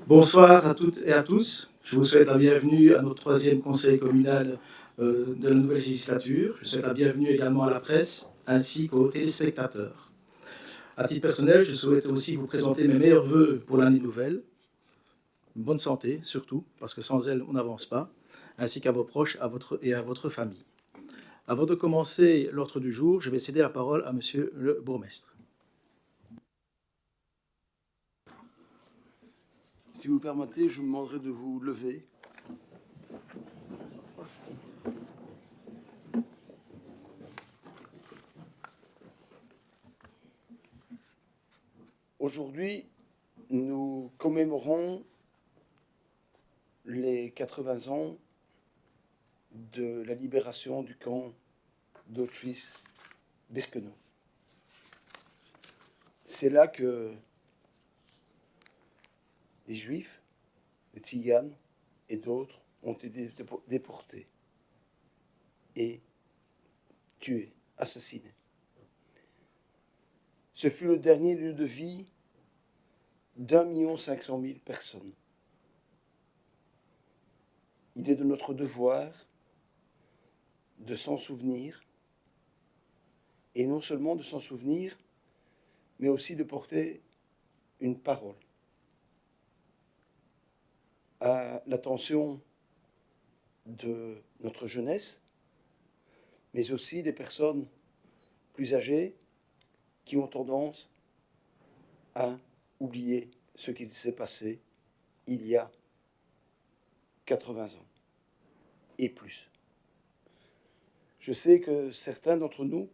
Bonsoir à toutes et à tous. Je vous souhaite la bienvenue à notre troisième conseil communal de la nouvelle législature. Je souhaite la bienvenue également à la presse ainsi qu'aux téléspectateurs. À titre personnel, je souhaite aussi vous présenter mes meilleurs vœux pour l'année nouvelle. Une bonne santé surtout, parce que sans elle, on n'avance pas, ainsi qu'à vos proches et à votre famille. Avant de commencer l'ordre du jour, je vais céder la parole à Monsieur le bourgmestre. Si vous le permettez, je vous demanderai de vous lever. Aujourd'hui, nous commémorons les 80 ans de la libération du camp d'Auschwitz-Birkenau. C'est là que des Juifs, des Tziganes et d'autres ont été déportés et tués, assassinés. Ce fut le dernier lieu de vie d'1 500 000 personnes. Il est de notre devoir de s'en souvenir, et non seulement de s'en souvenir, mais aussi de porter une parole à l'attention de notre jeunesse, mais aussi des personnes plus âgées qui ont tendance à oublier ce qu'il s'est passé il y a 80 ans et plus. Je sais que certains d'entre nous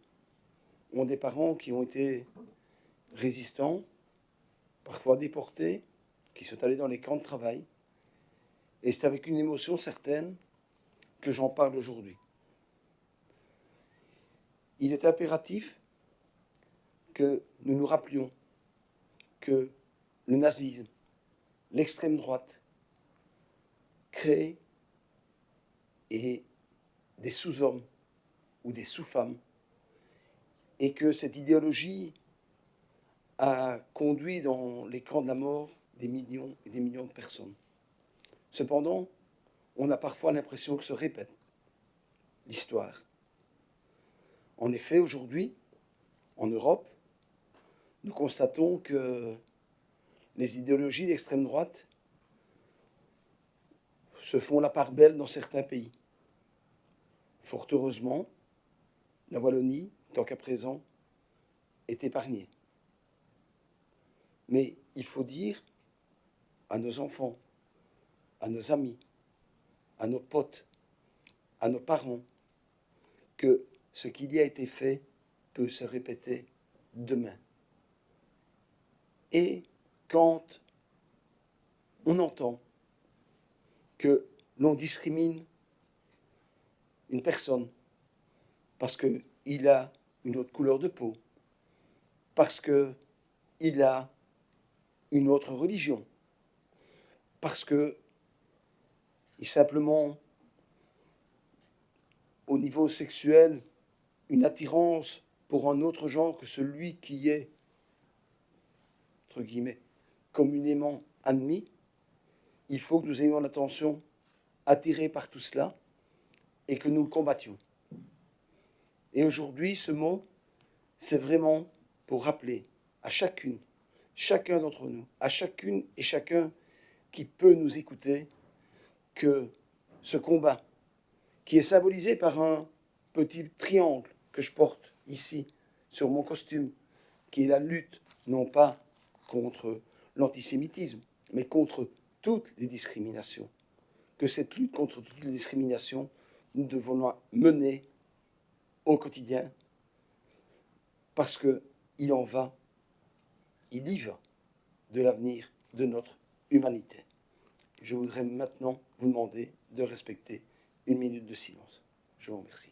ont des parents qui ont été résistants, parfois déportés, qui sont allés dans les camps de travail, et c'est avec une émotion certaine que j'en parle aujourd'hui. Il est impératif que nous nous rappelions que le nazisme, l'extrême droite, créent des sous-hommes ou des sous-femmes, et que cette idéologie a conduit dans les camps de la mort des millions et des millions de personnes. Cependant, on a parfois l'impression que se répète l'histoire. En effet, aujourd'hui, en Europe, nous constatons que les idéologies d'extrême droite se font la part belle dans certains pays. Fort heureusement, la Wallonie, tant qu'à présent, est épargnée. Mais il faut dire à nos enfants, à nos amis, à nos potes, à nos parents, que ce qui y a été fait peut se répéter demain. Et quand on entend que l'on discrimine une personne parce qu'il a une autre couleur de peau, parce qu'il a une autre religion, parce que simplement au niveau sexuel une attirance pour un autre genre que celui qui est, entre guillemets, communément admis, il faut que nous ayons l'attention attirée par tout cela et que nous le combattions. Et aujourd'hui, ce mot, c'est vraiment pour rappeler à chacun d'entre nous, à chacune et chacun qui peut nous écouter, que ce combat, qui est symbolisé par un petit triangle que je porte ici sur mon costume, qui est la lutte non pas contre l'antisémitisme, mais contre toutes les discriminations, que cette lutte contre toutes les discriminations, nous devons la mener au quotidien, parce qu'il y va de l'avenir de notre humanité. Je voudrais maintenant vous demander de respecter 1 minute de silence. Je vous remercie.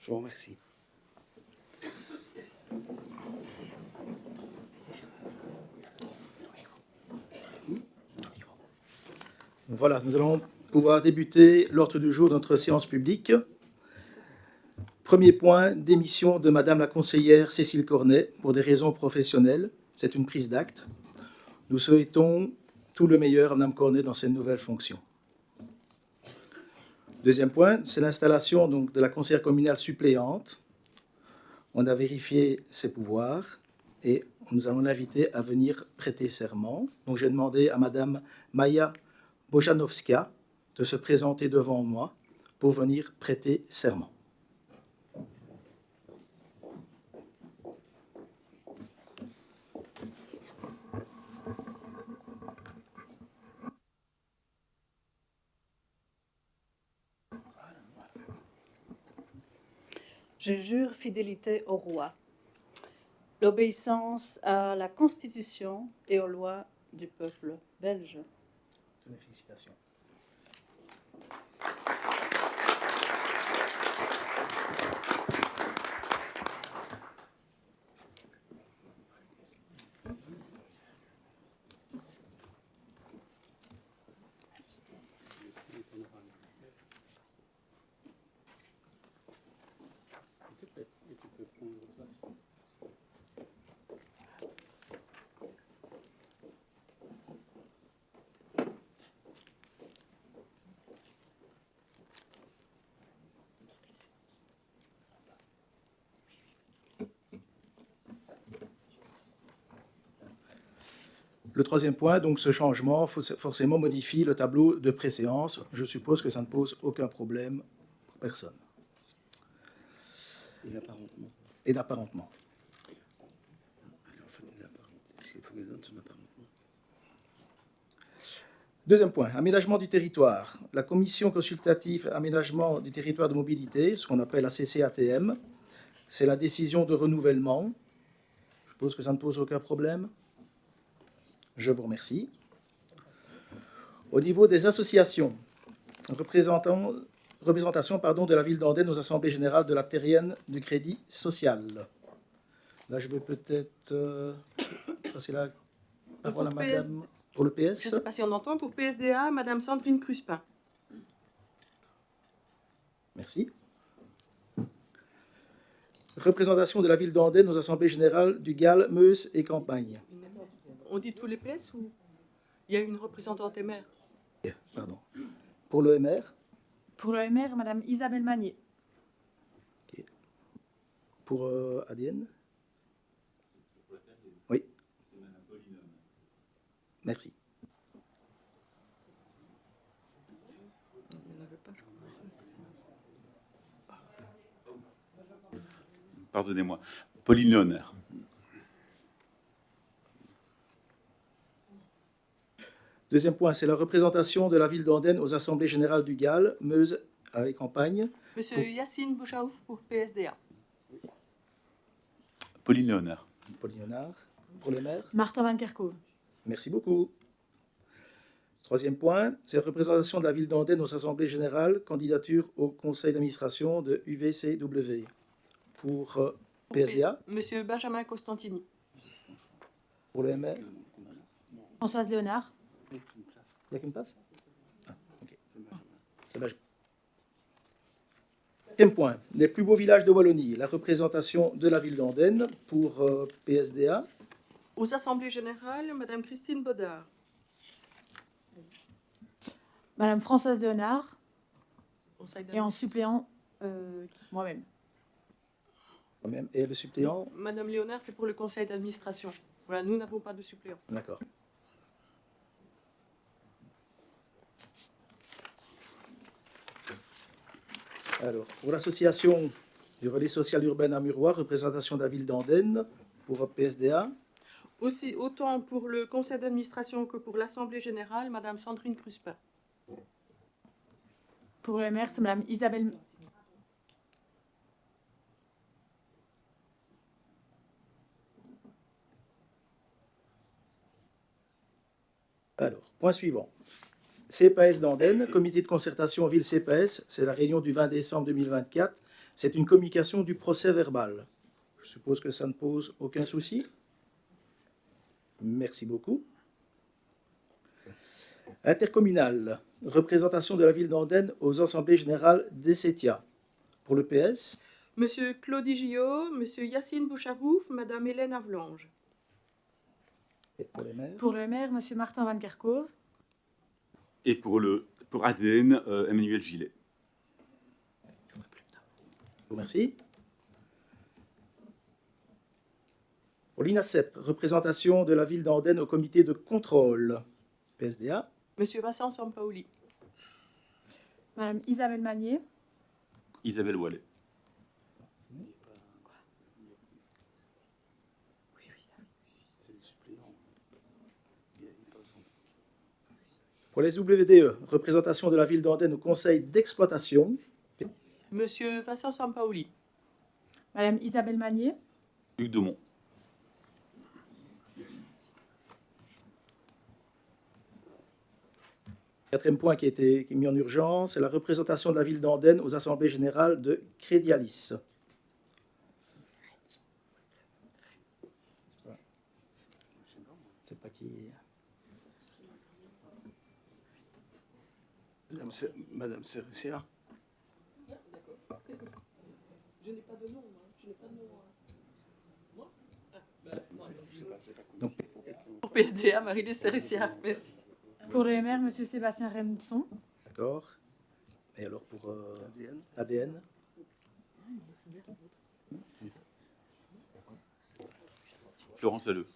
Je vous remercie. Voilà, nous allons pouvoir débuter l'ordre du jour de notre séance publique. Premier point, démission de Madame la conseillère Cécile Cornet pour des raisons professionnelles. C'est une prise d'acte. Nous souhaitons tout le meilleur à Madame Cornet dans ses nouvelles fonctions. Deuxième point, c'est l'installation donc, de la conseillère communale suppléante. On a vérifié ses pouvoirs et nous allons l'inviter à venir prêter serment. Donc j'ai demandé à Madame Maya Bojanovska de se présenter devant moi pour venir prêter serment. Je jure fidélité au roi, l'obéissance à la Constitution et aux lois du peuple belge. Toutes mes félicitations. Le troisième point, donc ce changement forcément modifie le tableau de préséance. Je suppose que ça ne pose aucun problème pour personne. Et l'apparentement. Et d'apparentement. Alors, en fait, il faut que les donne son apparentement. Deuxième point, aménagement du territoire. La commission consultative aménagement du territoire de mobilité, ce qu'on appelle la CCATM, c'est la décision de renouvellement. Je suppose que ça ne pose aucun problème. Je vous remercie. Au niveau des associations, représentation de la ville d'Andenne aux assemblées générales de la terrienne du Crédit social. Là, je vais peut-être passer la parole à Madame pour le PS. Je ne sais pas si on entend. Pour PSDA, Madame Sandrine Cruspin. Merci. Représentation de la ville d'Andenne aux assemblées générales du Gall, Meuse et Campagne. On dit tous les PS ou il y a une représentante MR? Pardon. Pour le MR. Pour le MR, Madame Isabelle Magnier. Okay. Pour ADN. Oui. Merci. Pardonnez-moi. Pauline Léonard. Deuxième point, c'est la représentation de la ville d'Andenne aux assemblées générales du Gall, Meuse et Campagne. Monsieur Yacine Bouchaouf pour PSDA. Pauline Léonard. Pauline Léonard. Pour les maires. Martin Van Kerkhove. Merci beaucoup. Troisième point, c'est la représentation de la ville d'Andenne aux assemblées générales, candidature au conseil d'administration de UVCW. Pour PSDA. Monsieur Benjamin Costantini. Pour le MR. Françoise Léonard. Il n'y a qu'une place? Ah, ok. C'est Benjamin. Quatrième point, les plus beaux villages de Wallonie, la représentation de la ville d'Andenne pour PSDA. Aux assemblées générales, Madame Christine Baudard. Madame Françoise Léonard. Conseil Et en suppléant, moi-même. Et le suppléant? Madame Léonard, c'est pour le conseil d'administration. Voilà, nous n'avons pas de suppléant. D'accord. Alors, pour l'association du relais social urbain à Muroir, représentation de la ville d'Andenne pour PSDA. Aussi, autant pour le conseil d'administration que pour l'assemblée générale, Madame Sandrine Cruspin. Pour le MR, c'est Madame Isabelle. Alors, point suivant. CPAS d'Andenne, comité de concertation ville CPAS, c'est la réunion du 20 décembre 2024. C'est une communication du procès verbal. Je suppose que ça ne pose aucun souci. Merci beaucoup. Intercommunal. représentation de la ville d'Andenne aux assemblées générales d'Essétia. Pour le PS, Monsieur Claudie Gillot, Monsieur Yacine Boucharouf, Madame Hélène Avlange. et pour les maires. Pour le maire, Monsieur Martin Van Kerkhove. Et pour ADN, Emmanuel Gillet. Je vous remercie. Pour l'INASEP, représentation de la ville d'Andenne au comité de contrôle. PSDA. Monsieur Vincent Sampaoli. Madame Isabelle Magnier. Isabelle Wallet. Pour les WDE, représentation de la ville d'Andenne au conseil d'exploitation. Monsieur Vincent Sampaoli. Madame Isabelle Magnier. Hugues Domont. Quatrième point qui est mis en urgence, c'est la représentation de la ville d'Andenne aux assemblées générales de Crédialis. Je ne sais pas qui. Madame Serressia. Pour PSDA, Marie-Lise Serressia. Merci. Pour le maire, Monsieur Sébastien Remson. D'accord. Et alors pour ADN. Florence Halleux.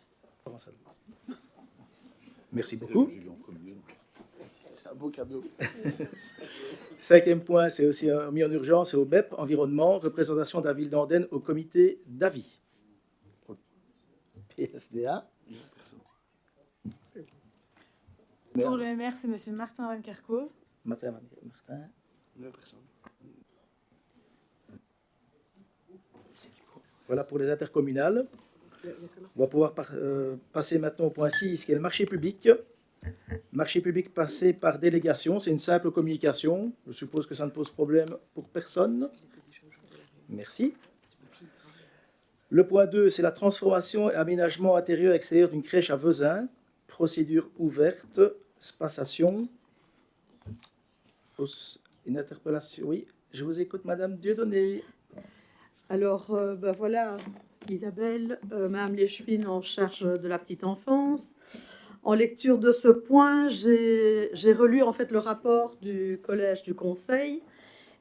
Merci beaucoup. C'est un beau cadeau. Cinquième point, c'est aussi mis en urgence, c'est au BEP, environnement, représentation de la ville d'Andenne au comité d'avis. PSDA. Pour le maire, c'est Monsieur Martin Van Kerkhove. Martin. 9 personnes. Voilà pour les intercommunales. On va pouvoir passer maintenant au point 6, qui est le marché public. Marché public passé par délégation, c'est une simple communication. Je suppose que ça ne pose problème pour personne. Merci. Le point 2, c'est la transformation et aménagement intérieur et extérieur d'une crèche à Vezin. Procédure ouverte, passation. Une interpellation, oui. Je vous écoute, Madame Dieudonné. Alors, voilà, Isabelle, Madame Léchevin en charge de la petite enfance. En lecture de ce point, j'ai relu en fait le rapport du collège du conseil.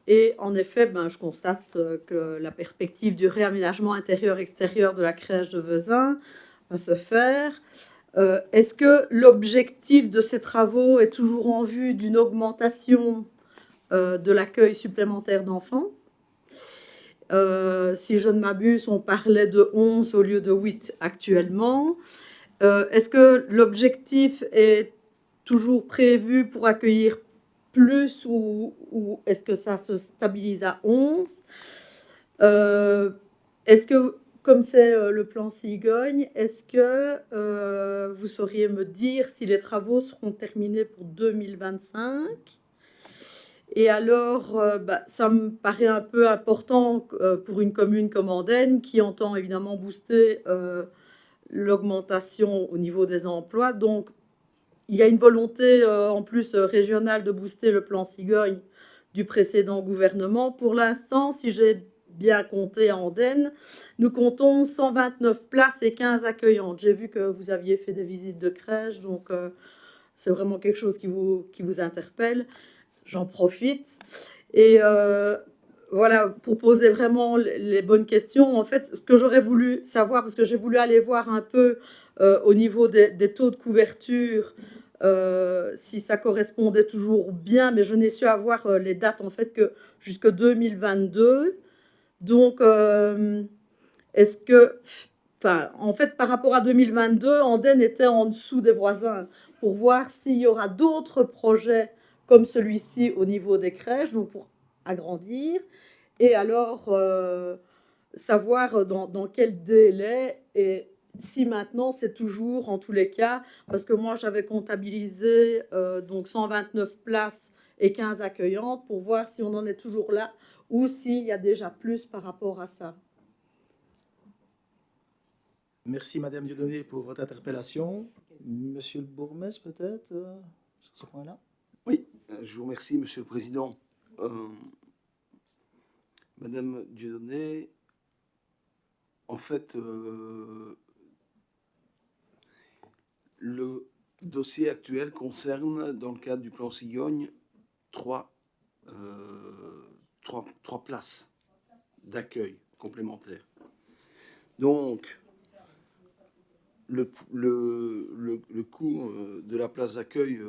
Et en effet, je constate que la perspective du réaménagement intérieur-extérieur de la crèche de Vezin va se faire. Est-ce que l'objectif de ces travaux est toujours en vue d'une augmentation de l'accueil supplémentaire d'enfants? Si je ne m'abuse, on parlait de 11 au lieu de 8 actuellement. Est-ce que l'objectif est toujours prévu pour accueillir plus ou est-ce que ça se stabilise à 11? Est-ce que, comme c'est le plan Cigogne, est-ce que vous sauriez me dire si les travaux seront terminés pour 2025? Et alors, ça me paraît un peu important pour une commune comme Andenne qui entend évidemment booster l'augmentation au niveau des emplois. Donc, il y a une volonté en plus régionale de booster le plan Cigogne du précédent gouvernement. Pour l'instant, si j'ai bien compté à Andenne, nous comptons 129 places et 15 accueillantes. J'ai vu que vous aviez fait des visites de crèche, donc c'est vraiment quelque chose qui vous interpelle. J'en profite. Et voilà, pour poser vraiment les bonnes questions, en fait, ce que j'aurais voulu savoir, parce que j'ai voulu aller voir un peu au niveau des taux de couverture, si ça correspondait toujours bien, mais je n'ai su avoir les dates, en fait, que jusque 2022. Donc, est-ce que... Enfin, en fait, par rapport à 2022, Andenne était en dessous des voisins pour voir s'il y aura d'autres projets comme celui-ci au niveau des crèches, donc pour agrandir, et alors savoir dans quel délai, et si maintenant c'est toujours en tous les cas, parce que moi j'avais comptabilisé donc 129 places et 15 accueillantes pour voir si on en est toujours là ou s'il y a déjà plus par rapport à ça. Merci, Madame Dieudonné, pour votre interpellation. Monsieur le bourgmestre, peut-être, sur ce point-là? Oui, Je vous remercie, Monsieur le Président. Madame Dieudonné, en fait, le dossier actuel concerne, dans le cadre du plan Cigogne, trois places d'accueil complémentaires. Donc, le coût de la place d'accueil,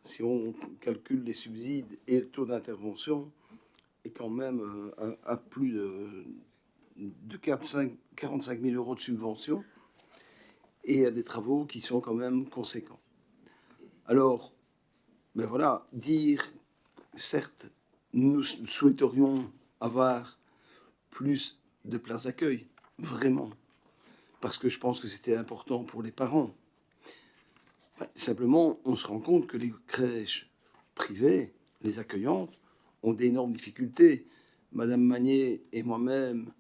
si on calcule les subsides et le taux d'intervention, est quand même à plus de 45 000 euros de subvention et à des travaux qui sont quand même conséquents. Alors, ben voilà, dire, certes, nous souhaiterions avoir plus de places d'accueil, vraiment, parce que je pense que c'était important pour les parents. Simplement, on se rend compte que les crèches privées, les accueillantes, ont d'énormes difficultés. Madame Magnier et moi-même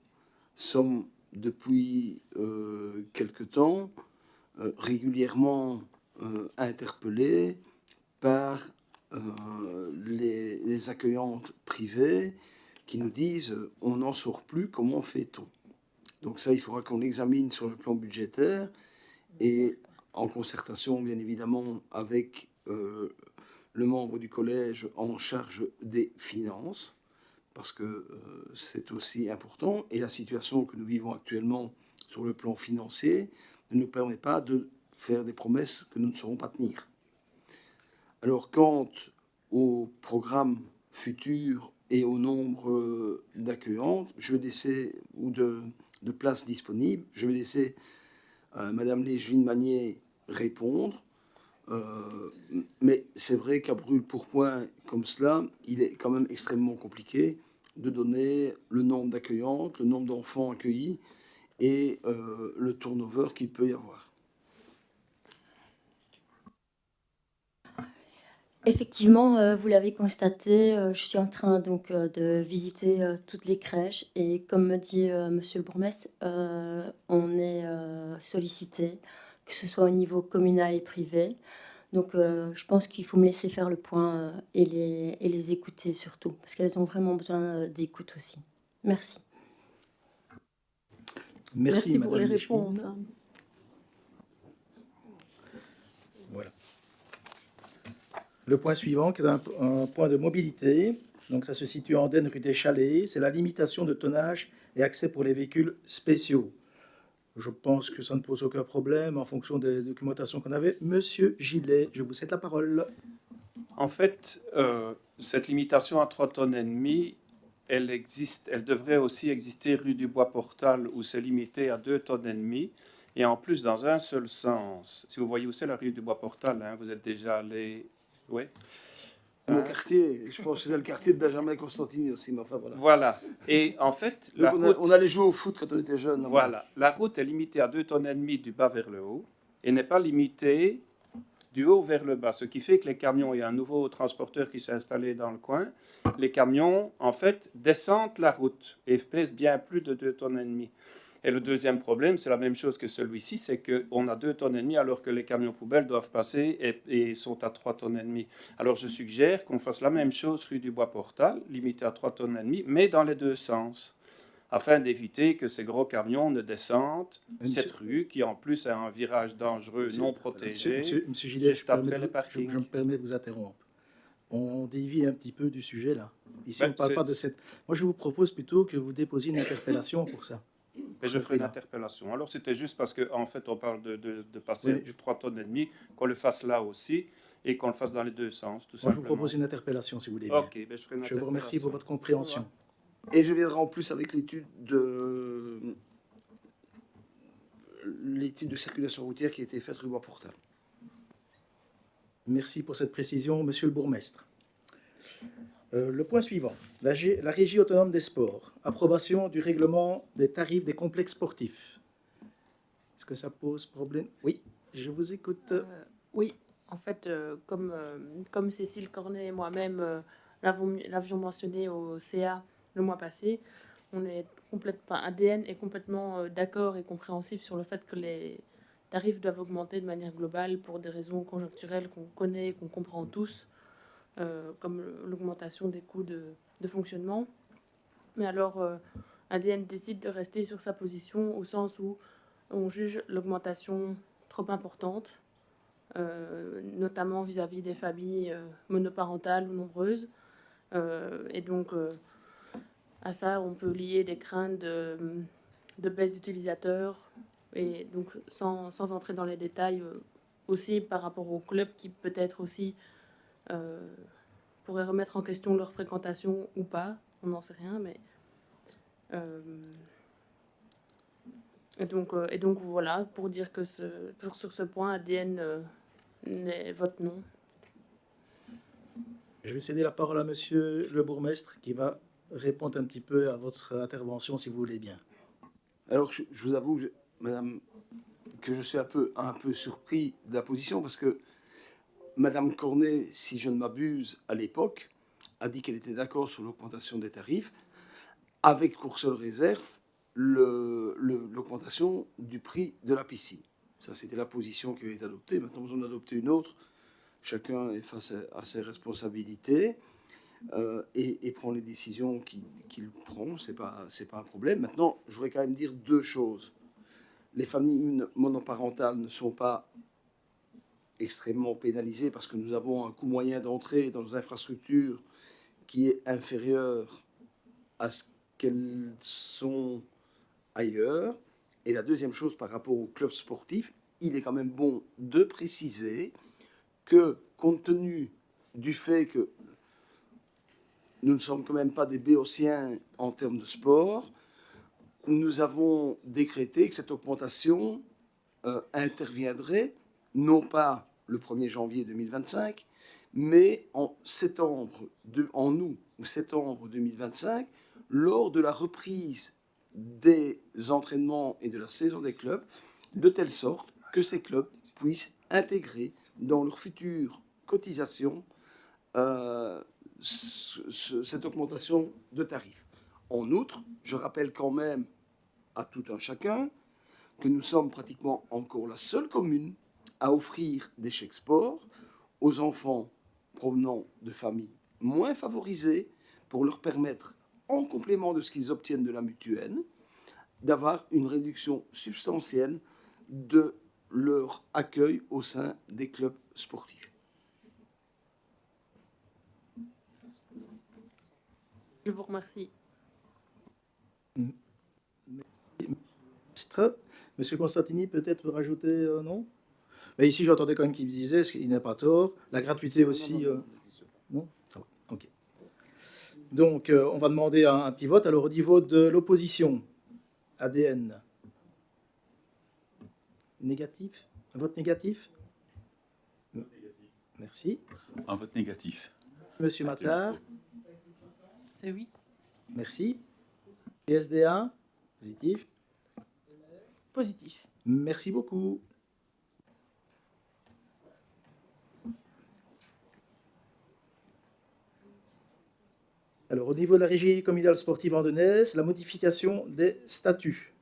sommes depuis quelque temps régulièrement interpellés par les accueillantes privées qui nous disent on n'en sort plus, comment fait-on? Donc ça, il faudra qu'on l'examine sur le plan budgétaire et en concertation, bien évidemment, avec le membre du collège en charge des finances, parce que c'est aussi important. Et la situation que nous vivons actuellement sur le plan financier ne nous permet pas de faire des promesses que nous ne saurons pas tenir. Alors, quant au programme futur et au nombre d'accueillantes, je vais laisser, ou de places disponibles, je vais laisser Madame Légine Magnier répondre. Mais c'est vrai qu'à brûle-pourpoint comme cela, il est quand même extrêmement compliqué de donner le nombre d'accueillantes, le nombre d'enfants accueillis et le turnover qu'il peut y avoir. Effectivement, vous l'avez constaté, je suis en train donc de visiter toutes les crèches et comme me dit monsieur le bourgmestre, on est sollicité, que ce soit au niveau communal et privé. Donc je pense qu'il faut me laisser faire le point et les écouter surtout, parce qu'elles ont vraiment besoin d'écoute aussi. Merci. Merci pour Madame les Lechmine. réponses. Voilà. Le point suivant, qui est un point de mobilité. Donc, ça se situe en Andenne, rue des Chalets. C'est la limitation de tonnage et accès pour les véhicules spéciaux. Je pense que ça ne pose aucun problème en fonction des documentations qu'on avait. Monsieur Gillet, je vous cède la parole. En fait, cette limitation à 3,5 tonnes, elle existe. Elle devrait aussi exister rue du Bois-Portal, où c'est limité à 2,5 tonnes. Et en plus, dans un seul sens. Si vous voyez où c'est la rue du Bois-Portal, hein, vous êtes déjà allé... Oui. Le quartier, je pense que c'est le quartier de Benjamin Constantini aussi, mais enfin voilà. Voilà. Et en fait, Donc on allait jouer au foot quand on était jeune. Voilà. La route est limitée à 2,5 tonnes du bas vers le haut et n'est pas limitée du haut vers le bas. Ce qui fait que les camions, il y a un nouveau transporteur qui s'est installé dans le coin. Les camions, en fait, descendent la route et pèsent bien plus de 2,5 tonnes. Et le deuxième problème, c'est la même chose que celui-ci, c'est qu'on a 2,5 tonnes alors que les camions poubelles doivent passer et sont à 3,5 tonnes. Alors je suggère qu'on fasse la même chose rue du Bois-Portal, limité à 3,5 tonnes, mais dans les deux sens, afin d'éviter que ces gros camions ne descendent cette rue, qui en plus a un virage dangereux non protégé, Monsieur Gillet, juste après les parkings. je me permets de vous interrompre. On dévie un petit peu du sujet, là. Ici, Ben, on ne parle pas de cette... Moi, je vous propose plutôt que vous déposiez une interpellation pour ça. Et je ferai une interpellation. Alors, c'était juste parce qu'en fait, on parle de passer de 3,5 tonnes, qu'on le fasse là aussi et qu'on le fasse dans les deux sens, tout simplement. Je vous propose une interpellation, si vous voulez bien. Ok, ben je ferai une Je vous remercie pour votre compréhension. Et je viendrai en plus avec l'étude de circulation routière qui a été faite rue Bois-Portal. Merci pour cette précision, monsieur le bourgmestre. Le point suivant, la Régie autonome des sports, approbation du règlement des tarifs des complexes sportifs. Est-ce que ça pose problème? Oui, je vous écoute. Oui, en fait, comme Cécile Cornet et moi-même l'avions mentionné au CA le mois passé, ADN est complètement d'accord et compréhensif sur le fait que les tarifs doivent augmenter de manière globale pour des raisons conjoncturelles qu'on connaît et qu'on comprend tous. comme l'augmentation des coûts de fonctionnement. Mais alors, ADN décide de rester sur sa position au sens où on juge l'augmentation trop importante, notamment vis-à-vis des familles monoparentales ou nombreuses. Et donc, à ça, on peut lier des craintes de baisse d'utilisateurs, et donc sans entrer dans les détails, aussi par rapport au club qui peut-être aussi pourrait remettre en question leur fréquentation ou pas, on n'en sait rien, mais et donc voilà, pour dire que sur ce point, ADN vote non. Je vais céder la parole à Monsieur le bourgmestre qui va répondre un petit peu à votre intervention, si vous voulez bien. Alors, je vous avoue, madame, que je suis un peu surpris de la position, parce que madame Cornet, si je ne m'abuse, à l'époque, a dit qu'elle était d'accord sur l'augmentation des tarifs, avec pour seule réserve l'augmentation du prix de la piscine. Ça, c'était la position qui avait été adoptée. Maintenant, on en a adopté une autre. Chacun est face à ses responsabilités et prend les décisions qu'il prend. C'est pas un problème. Maintenant, je voudrais quand même dire deux choses. Les familles monoparentales ne sont pas extrêmement pénalisées parce que nous avons un coût moyen d'entrée dans nos infrastructures qui est inférieur à ce qu'elles sont ailleurs. Et la deuxième chose, par rapport au club sportif, il est quand même bon de préciser que, compte tenu du fait que nous ne sommes quand même pas des béotiens en termes de sport, nous avons décrété que cette augmentation interviendrait non pas le 1er janvier 2025, mais en août ou septembre 2025, lors de la reprise des entraînements et de la saison des clubs, de telle sorte que ces clubs puissent intégrer dans leur future cotisation cette augmentation de tarifs. En outre, je rappelle quand même à tout un chacun que nous sommes pratiquement encore la seule commune à offrir des chèques sport aux enfants provenant de familles moins favorisées pour leur permettre, en complément de ce qu'ils obtiennent de la mutuelle, d'avoir une réduction substantielle de leur accueil au sein des clubs sportifs. Je vous remercie. Monsieur Constantini, peut-être rajouter non? Mais ici, j'entendais quand même qu'il me disait, ce qu'il n'a pas tort, la gratuité aussi. Non, ça va. Ok. Donc, on va demander un petit vote. Alors, au niveau de l'opposition, ADN. Négatif? Un vote négatif? Merci. Un vote négatif. Monsieur Mattard? C'est oui. Merci. PSDA? Positif. Positif. Merci beaucoup. Alors, au niveau de la régie communale sportive andenaise, la modification des statuts.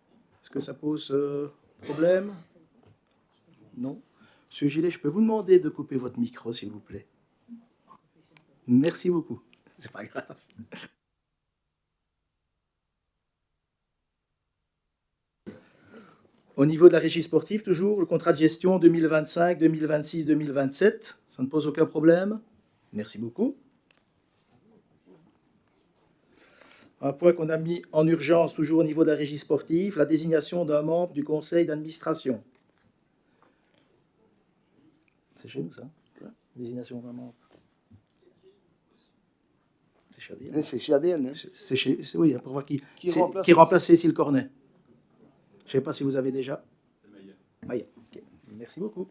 Est-ce que ça pose problème? Non. Monsieur Gillet, je peux vous demander de couper votre micro, s'il vous plaît. Merci beaucoup. C'est pas grave. Au niveau de la régie sportive, toujours, le contrat de gestion 2025, 2026, 2027, ça ne pose aucun problème. Merci beaucoup. Un point qu'on a mis en urgence, toujours au niveau de la régie sportive, la désignation d'un membre du conseil d'administration. C'est chez nous, ça? Désignation d'un membre. C'est chez ADN. C'est chez ADN. Hein. Oui, pour voir qui remplace remplace Cécile Cornet. Je ne sais pas si vous avez déjà. C'est Maïa. Okay. Merci beaucoup.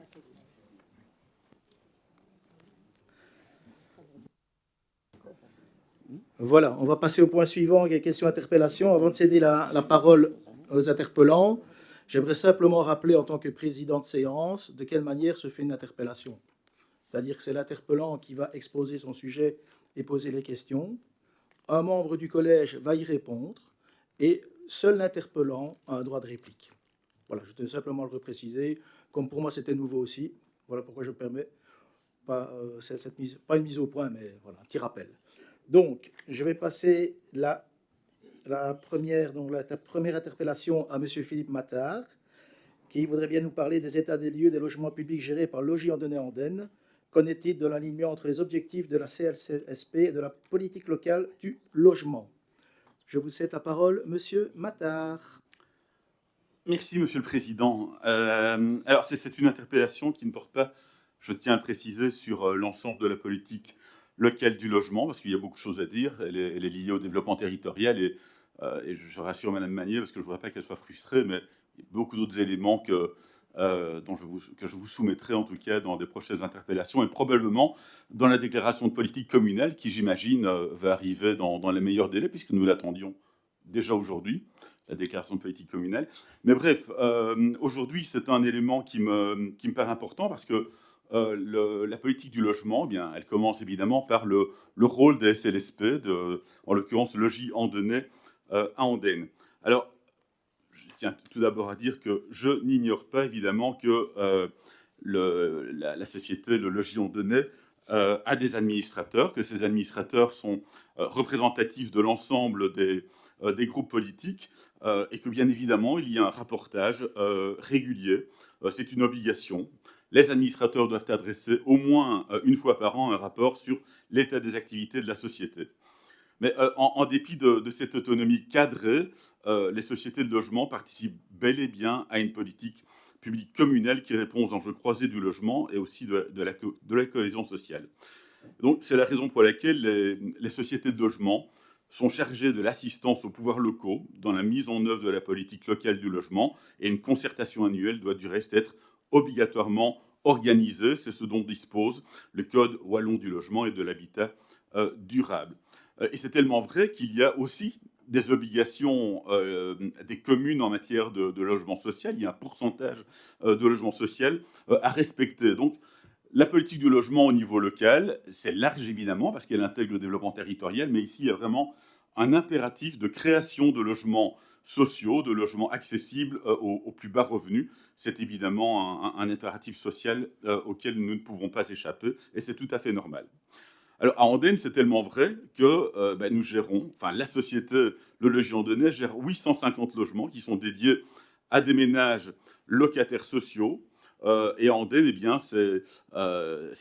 Voilà, on va passer au point suivant, les questions-interpellations. Avant de céder la parole aux interpellants, j'aimerais simplement rappeler en tant que président de séance de quelle manière se fait une interpellation. C'est-à-dire que c'est l'interpellant qui va exposer son sujet et poser les questions. Un membre du collège va y répondre et seul l'interpellant a un droit de réplique. Voilà, je tenais simplement à le repréciser. Comme pour moi, c'était nouveau aussi. Voilà pourquoi je me permets pas une mise au point, mais voilà, un petit rappel. Donc, je vais passer la première interpellation à M. Philippe Mattard, qui voudrait bien nous parler des états des lieux des logements publics gérés par Logis Andennais Andenne. Qu'en est-il de l'alignement entre les objectifs de la CLSP et de la politique locale du logement? Je vous cède la parole, M. Mattard. Merci, Monsieur le Président. Alors, c'est une interpellation qui ne porte pas, je tiens à préciser, sur l'ensemble de la politique locale du logement, parce qu'il y a beaucoup de choses à dire. Elle est liée au développement territorial et je rassure Madame Magnier, parce que je ne voudrais pas qu'elle soit frustrée, mais il y a beaucoup d'autres éléments que je vous soumettrai, en tout cas, dans des prochaines interpellations, et probablement dans la déclaration de politique communale, qui, j'imagine, va arriver dans les meilleurs délais, puisque nous l'attendions déjà aujourd'hui, la déclaration de politique communale. Mais bref, aujourd'hui, c'est un élément qui me paraît important, parce que la politique du logement, eh bien, elle commence évidemment par le rôle des SLSP, en l'occurrence Logis Andennais à Andenne. Alors, je tiens tout d'abord à dire que je n'ignore pas évidemment que la société, le Logis Andennais, a des administrateurs, que ces administrateurs sont représentatifs de l'ensemble des groupes politiques, et que bien évidemment, il y a un rapportage régulier. C'est une obligation. Les administrateurs doivent adresser au moins une fois par an un rapport sur l'état des activités de la société. Mais en dépit de cette autonomie cadrée, les sociétés de logement participent bel et bien à une politique publique communale qui répond aux enjeux croisés du logement et aussi de la cohésion sociale. Donc, c'est la raison pour laquelle les sociétés de logement sont chargées de l'assistance aux pouvoirs locaux dans la mise en œuvre de la politique locale du logement, et une concertation annuelle doit du reste être obligatoirement organisée. C'est ce dont dispose le Code wallon du logement et de l'habitat durable. Et c'est tellement vrai qu'il y a aussi des obligations des communes en matière de logement social. Il y a un pourcentage de logement social à respecter. Donc, la politique du logement au niveau local, c'est large évidemment, parce qu'elle intègre le développement territorial, mais ici, il y a vraiment un impératif de création de logements sociaux, de logements accessibles aux plus bas revenus. C'est évidemment un impératif social auquel nous ne pouvons pas échapper, et c'est tout à fait normal. Alors, à Andenne, c'est tellement vrai que nous gérons, enfin, la société, le Logis Andennais, gère 850 logements qui sont dédiés à des ménages locataires sociaux. Et à Andenne, eh bien, ces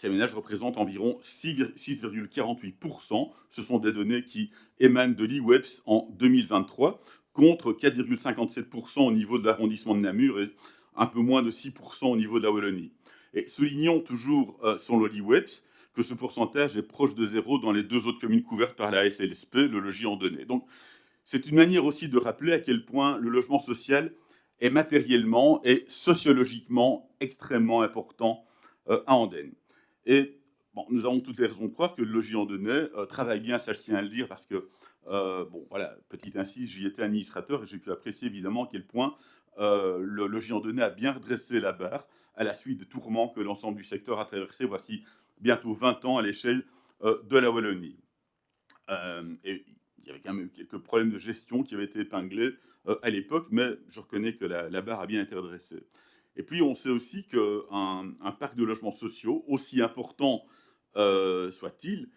ménages représentent environ 6,48%. Ce sont des données qui émanent de l'IWEPS en 2023, contre 4,57% au niveau de l'arrondissement de Namur et un peu moins de 6% au niveau de la Wallonie. Et soulignons toujours, selon l'IWEPS, que ce pourcentage est proche de zéro dans les deux autres communes couvertes par la SLSP, le Logis Andennais. Donc, c'est une manière aussi de rappeler à quel point le logement social est matériellement et sociologiquement extrêmement important à Andenne. Et bon, nous avons toutes les raisons de croire que le Logis Andennais travaille bien, ça je tiens à le dire, parce que, bon, voilà, petite incise, j'y étais administrateur et j'ai pu apprécier évidemment à quel point le Logis Andennais a bien redressé la barre à la suite des tourments que l'ensemble du secteur a traversé voici bientôt 20 ans à l'échelle de la Wallonie. Et il y avait quand même quelques problèmes de gestion qui avaient été épinglés à l'époque, mais je reconnais que la barre a bien été redressée. Et puis, on sait aussi qu'un parc de logements sociaux, aussi important soit-il,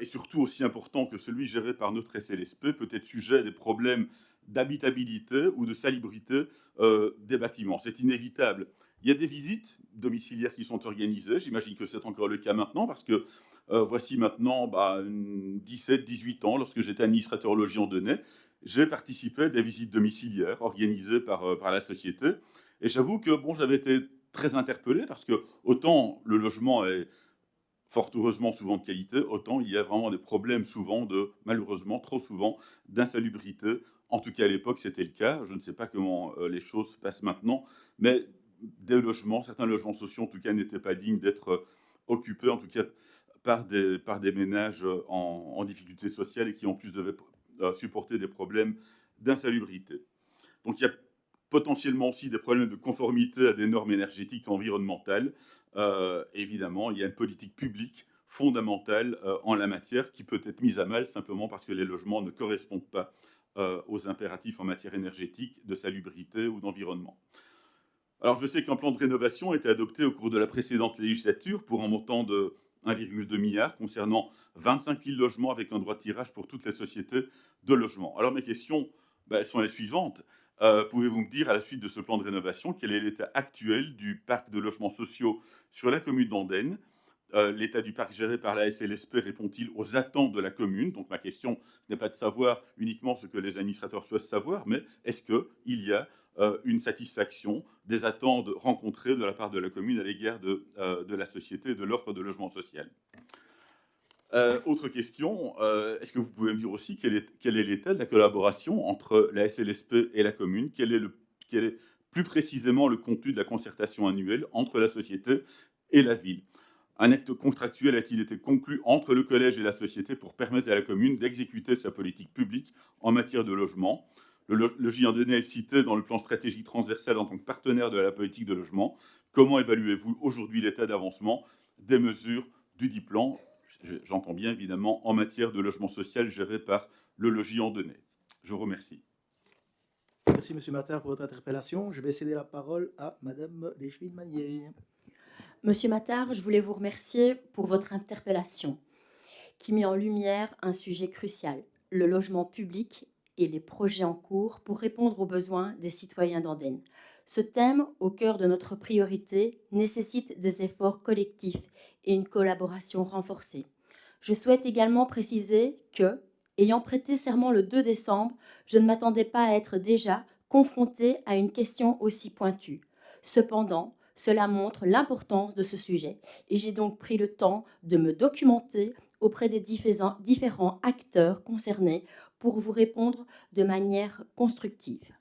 et surtout aussi important que celui géré par notre SLSP, peut être sujet à des problèmes d'habitabilité ou de salubrité des bâtiments. C'est inévitable. Il y a des visites domiciliaires qui sont organisées. J'imagine que c'est encore le cas maintenant, parce que voici maintenant 17, 18 ans, lorsque j'étais administrateur au Logis Andennais, j'ai participé à des visites domiciliaires organisées par la société. Et j'avoue que bon, j'avais été très interpellé, parce que autant le logement est fort heureusement souvent de qualité, autant il y a vraiment des problèmes souvent malheureusement, trop souvent, d'insalubrité. En tout cas, à l'époque, c'était le cas. Je ne sais pas comment les choses se passent maintenant, mais certains logements sociaux, en tout cas, n'étaient pas dignes d'être occupés, en tout cas, par des ménages en difficulté sociale et qui, en plus, devaient supporter des problèmes d'insalubrité. Donc, il y a potentiellement aussi des problèmes de conformité à des normes énergétiques et environnementales. Évidemment, il y a une politique publique fondamentale en la matière qui peut être mise à mal simplement parce que les logements ne correspondent pas aux impératifs en matière énergétique, de salubrité ou d'environnement. Alors, je sais qu'un plan de rénovation a été adopté au cours de la précédente législature pour un montant de 1,2 milliard concernant 25 000 logements avec un droit de tirage pour toutes les sociétés de logement. Alors mes questions elles sont les suivantes. Pouvez-vous me dire, à la suite de ce plan de rénovation, quel est l'état actuel du parc de logements sociaux sur la commune d'Andenne? L'état du parc géré par la SLSP répond-il aux attentes de la commune? Donc ma question, ce n'est pas de savoir uniquement ce que les administrateurs souhaitent savoir, mais est-ce qu'il y a une satisfaction des attentes rencontrées de la part de la commune à l'égard de la société et de l'offre de logement social? Autre question, est-ce que vous pouvez me dire aussi quel est l'état de la collaboration entre la SLSP et la commune? Quel est plus précisément le contenu de la concertation annuelle entre la société et la ville? Un acte contractuel a-t-il été conclu entre le collège et la société pour permettre à la commune d'exécuter sa politique publique en matière de logement? Le logis andennais est cité dans le plan stratégique transversal en tant que partenaire de la politique de logement. Comment évaluez-vous aujourd'hui l'état d'avancement des mesures du dit plan? J'entends bien évidemment en matière de logement social géré par le logis andennais. Je vous remercie. Merci M. Matar pour votre interpellation. Je vais céder la parole à Mme Leschwin-Magnier. Monsieur Matar, je voulais vous remercier pour votre interpellation qui met en lumière un sujet crucial, le logement public et les projets en cours pour répondre aux besoins des citoyens d'Andenne. Ce thème, au cœur de notre priorité, nécessite des efforts collectifs et une collaboration renforcée. Je souhaite également préciser que, ayant prêté serment le 2 décembre, je ne m'attendais pas à être déjà confrontée à une question aussi pointue. Cependant, cela montre l'importance de ce sujet et j'ai donc pris le temps de me documenter auprès des différents acteurs concernés pour vous répondre de manière constructive.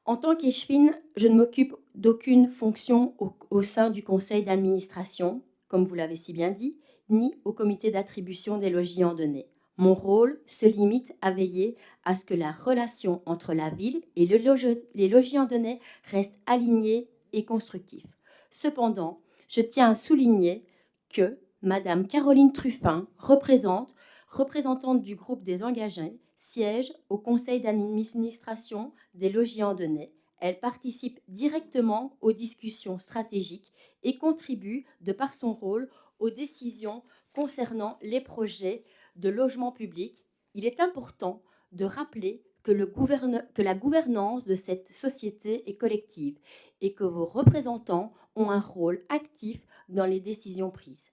En tant qu'échevine, je ne m'occupe d'aucune fonction au sein du conseil d'administration, comme vous l'avez si bien dit, ni au comité d'attribution des logis andennais. Mon rôle se limite à veiller à ce que la relation entre la ville et les logis andennais reste alignée et constructif. Cependant, je tiens à souligner que Madame Caroline Truffin, représentante du groupe des engagés, siège au conseil d'administration des logis andennais. Elle participe directement aux discussions stratégiques et contribue, de par son rôle, aux décisions concernant les projets de logement public. Il est important de rappeler que la gouvernance de cette société est collective et que vos représentants ont un rôle actif dans les décisions prises.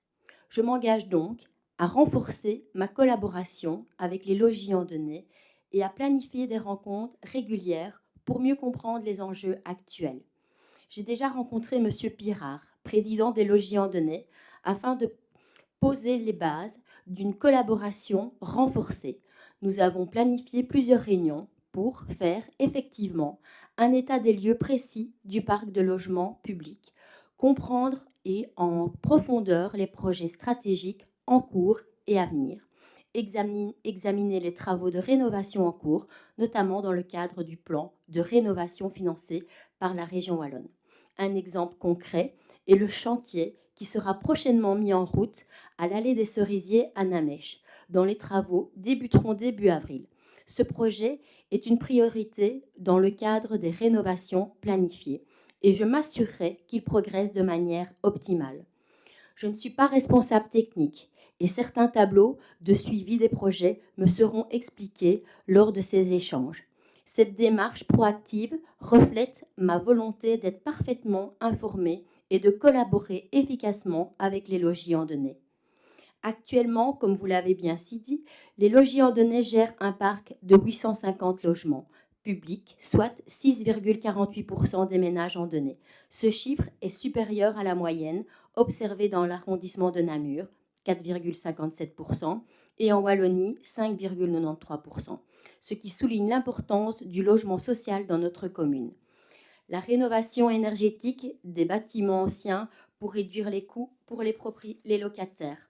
Je m'engage donc à renforcer ma collaboration avec les logis andennais et à planifier des rencontres régulières pour mieux comprendre les enjeux actuels. J'ai déjà rencontré M. Pirard, président des logis andennais, afin de poser les bases d'une collaboration renforcée. Nous avons planifié plusieurs réunions pour faire effectivement un état des lieux précis du parc de logement public, comprendre et en profondeur les projets stratégiques en cours et à venir, examiner les travaux de rénovation en cours, notamment dans le cadre du plan de rénovation financé par la région wallonne. Un exemple concret est le chantier qui sera prochainement mis en route à l'allée des Cerisiers à Namèche, dont les travaux débuteront début avril. Ce projet est une priorité dans le cadre des rénovations planifiées et je m'assurerai qu'il progresse de manière optimale. Je ne suis pas responsable technique et certains tableaux de suivi des projets me seront expliqués lors de ces échanges. Cette démarche proactive reflète ma volonté d'être parfaitement informée et de collaborer efficacement avec les logis andennais. Actuellement, comme vous l'avez bien si dit, les logis andennais gèrent un parc de 850 logements publics, soit 6,48% des ménages andennais. Ce chiffre est supérieur à la moyenne observée dans l'arrondissement de Namur, 4,57%, et en Wallonie, 5,93%, ce qui souligne l'importance du logement social dans notre commune. La rénovation énergétique des bâtiments anciens pour réduire les coûts pour les locataires,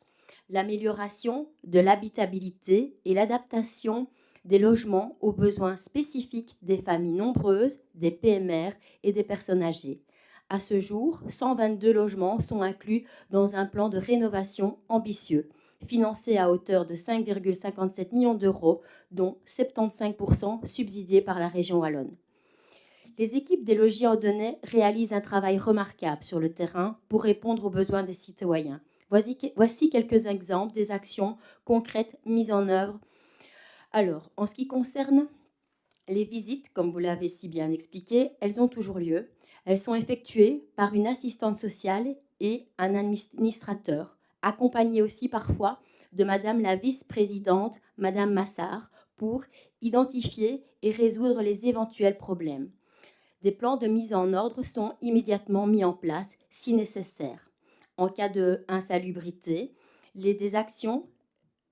l'amélioration de l'habitabilité et l'adaptation des logements aux besoins spécifiques des familles nombreuses, des PMR et des personnes âgées. À ce jour, 122 logements sont inclus dans un plan de rénovation ambitieux, financé à hauteur de 5,57 millions d'euros, dont 75% subsidiés par la région wallonne. Les équipes des logis andennais réalisent un travail remarquable sur le terrain pour répondre aux besoins des citoyens. Voici quelques exemples des actions concrètes mises en œuvre. Alors, en ce qui concerne les visites, comme vous l'avez si bien expliqué, elles ont toujours lieu. Elles sont effectuées par une assistante sociale et un administrateur, accompagnés aussi parfois de Madame la vice-présidente, Madame Massard, pour identifier et résoudre les éventuels problèmes. Des plans de mise en ordre sont immédiatement mis en place si nécessaire. En cas d'insalubrité, des actions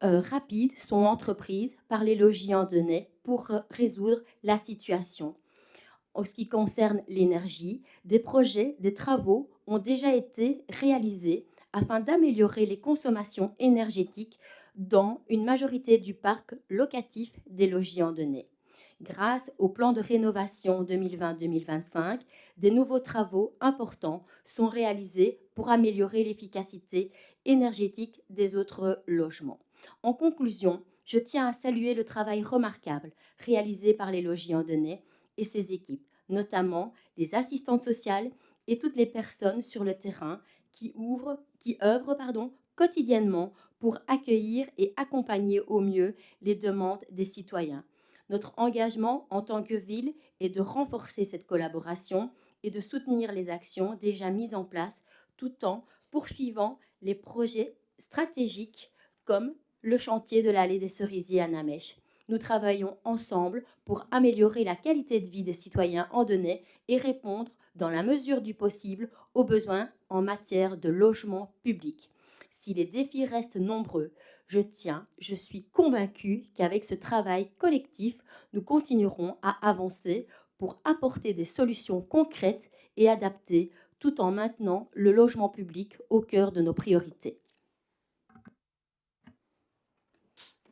rapides sont entreprises par les logis andonnais pour résoudre la situation. En ce qui concerne l'énergie, des projets, des travaux ont déjà été réalisés afin d'améliorer les consommations énergétiques dans une majorité du parc locatif des logis andonnais. Grâce au plan de rénovation 2020-2025, des nouveaux travaux importants sont réalisés pour améliorer l'efficacité énergétique des autres logements. En conclusion, je tiens à saluer le travail remarquable réalisé par les logis andonnais et ses équipes, notamment les assistantes sociales et toutes les personnes sur le terrain qui œuvrent quotidiennement pour accueillir et accompagner au mieux les demandes des citoyens. Notre engagement en tant que ville est de renforcer cette collaboration et de soutenir les actions déjà mises en place tout en poursuivant les projets stratégiques comme le chantier de l'allée des cerisiers à Namèche. Nous travaillons ensemble pour améliorer la qualité de vie des citoyens andonnais et répondre, dans la mesure du possible, aux besoins en matière de logement public. Si les défis restent nombreux, je suis convaincue qu'avec ce travail collectif, nous continuerons à avancer pour apporter des solutions concrètes et adaptées tout en maintenant le logement public au cœur de nos priorités.